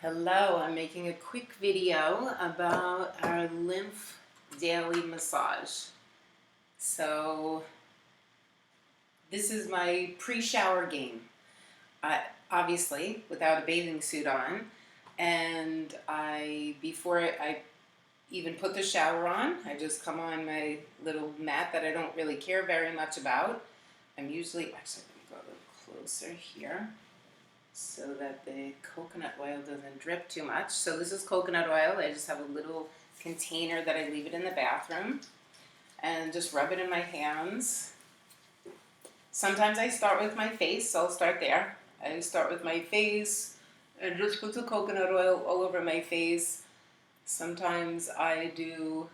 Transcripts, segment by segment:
Hello, I'm making a quick video about our lymph daily massage. So this is my pre-shower game, obviously without a bathing suit on, and before I even put the shower on, I just come on my little mat that I don't really care very much about. I'm usually, actually let me go a little closer here, so that the coconut oil doesn't drip too much. So this is coconut oil. I just have a little container that I leave it in the bathroom and just rub it in my hands. Sometimes I start with my face, so I'll start there. I start with my face and just put the coconut oil all over my face. Sometimes I do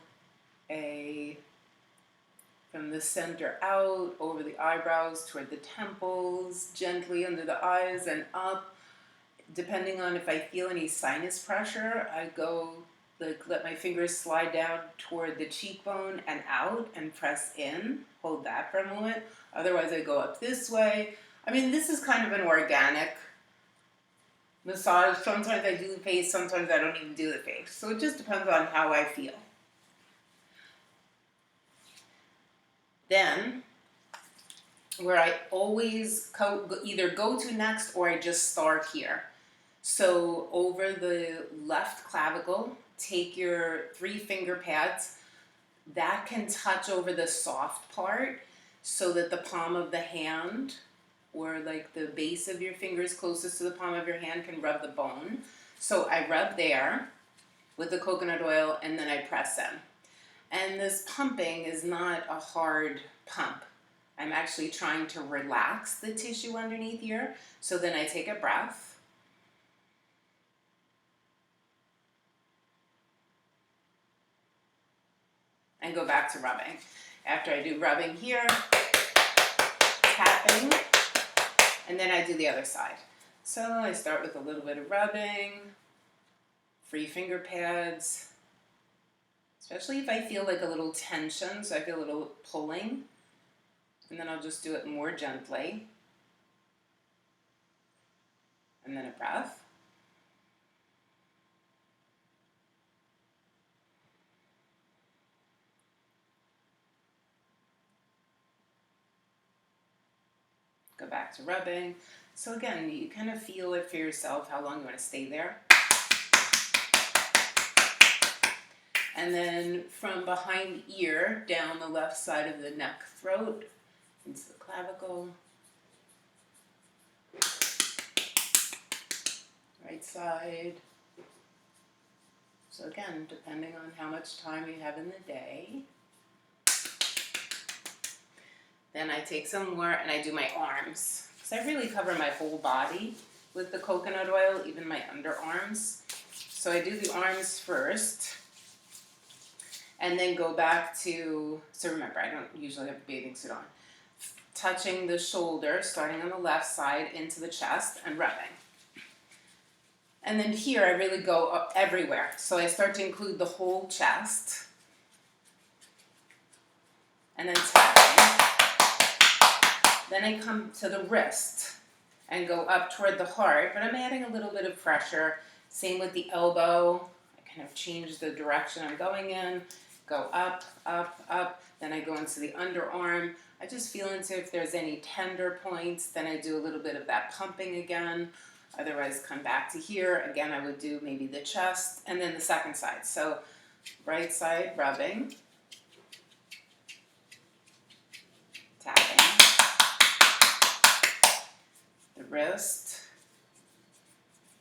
from the center out, over the eyebrows, toward the temples, gently under the eyes and up. Depending on if I feel any sinus pressure, I go, let my fingers slide down toward the cheekbone and out and press in. Hold that for a moment. Otherwise, I go up this way. I mean, this is kind of an organic massage. Sometimes I do the face, sometimes I don't even do the face. So it just depends on how I feel. Then, where I always either go to next or I just start here. So over the left clavicle, take your 3 finger pads. That can touch over the soft part so that the palm of the hand, or like the base of your fingers closest to the palm of your hand, can rub the bone. So I rub there with the coconut oil and then I press in. And this pumping is not a hard pump. I'm actually trying to relax the tissue underneath here. So then I take a breath. And go back to rubbing. After I do rubbing here, tapping, and then I do the other side. So I start with a little bit of rubbing, 3 finger pads, especially if I feel like a little tension, so I feel a little pulling. And then I'll just do it more gently. And then a breath. Go back to rubbing. So again, you kind of feel it for yourself, how long you want to stay there. And then from behind ear, down the left side of the neck, throat, into the clavicle. Right side. So again, depending on how much time you have in the day. Then I take some more and I do my arms. Because I really cover my whole body with the coconut oil, even my underarms. So I do the arms first. And then go back to, so remember, I don't usually have a bathing suit on. Touching the shoulder, starting on the left side, into the chest and rubbing. And then here I really go up everywhere. So I start to include the whole chest. And then tapping. Then I come to the wrist and go up toward the heart, but I'm adding a little bit of pressure. Same with the elbow. I kind of change the direction I'm going in. Go up, up, up. Then I go into the underarm. I just feel into if there's any tender points. Then I do a little bit of that pumping again. Otherwise, come back to here. Again, I would do maybe the chest and then the second side. So right side rubbing, tapping, the wrist.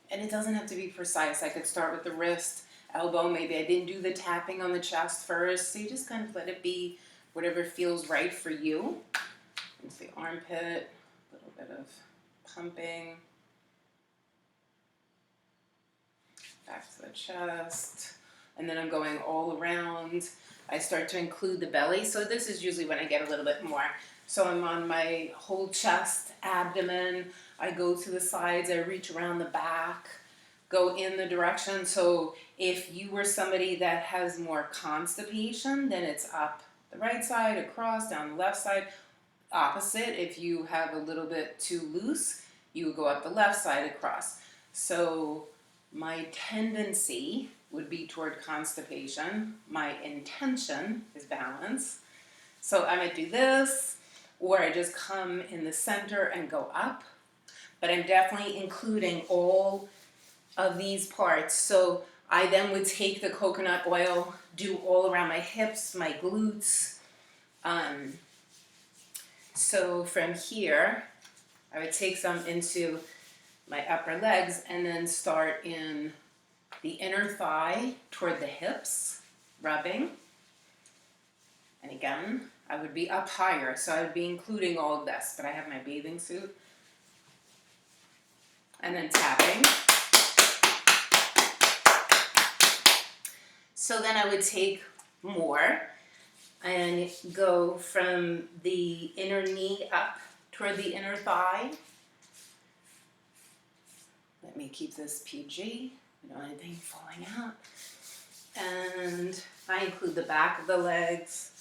And it doesn't have to be precise. I could start with the wrist, elbow. Maybe I didn't do the tapping on the chest first. So you just kind of let it be whatever feels right for you. Into the armpit, a little bit of pumping. Back to the chest. And then I'm going all around. I start to include the belly. So this is usually when I get a little bit more. So I'm on my whole chest, abdomen. I go to the sides. I reach around the back. Go in the direction. So if you were somebody that has more constipation, then it's up the right side, across, down the left side. Opposite, if you have a little bit too loose, you would go up the left side, across. So My tendency would be toward constipation. My intention is balance. So I might do this, or I just come in the center and go up. But I'm definitely including all of these parts. So I then would take the coconut oil, do all around my hips, my glutes. So from here, I would take some into my upper legs and then start in the inner thigh toward the hips, rubbing. And again, I would be up higher, so I would be including all of this, but I have my bathing suit. And then tapping. So then I would take more and go from the inner knee up toward the inner thigh. Let me keep this PG. We don't want anything falling out. And I include the back of the legs.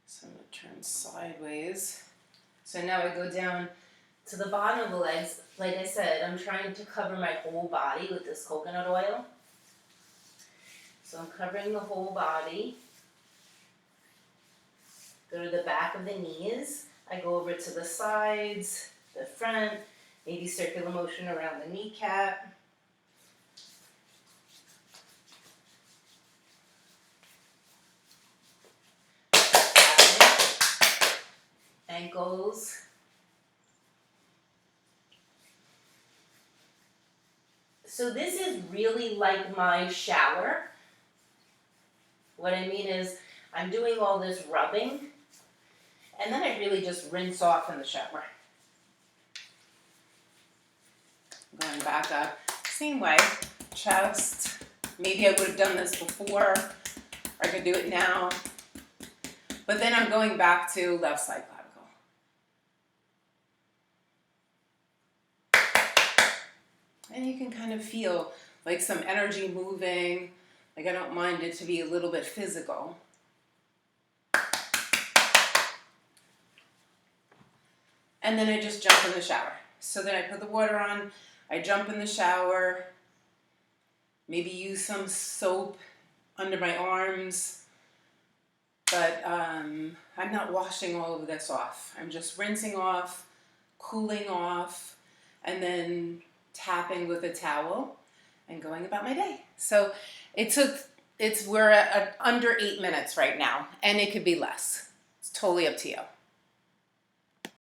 So I'm going to turn sideways. So now I go down to the bottom of the legs. Like I said, I'm trying to cover my whole body with this coconut oil. So I'm covering the whole body. Go to the back of the knees. I go over to the sides, the front, maybe circular motion around the kneecap. Ankles. So this is really like my shower. What I mean is I'm doing all this rubbing and then I really just rinse off in the shower. Going back up, same way, chest. Maybe I would have done this before, or I could do it now. But then I'm going back to left side clavicle. And you can kind of feel like some energy moving. Like I don't mind it to be a little bit physical. And then I just jump in the shower. So then I put the water on, I jump in the shower, maybe use some soap under my arms, but I'm not washing all of this off. I'm just rinsing off, cooling off, and then tapping with a towel and going about my day. So we're at under 8 minutes right now, and it could be less. It's totally up to you.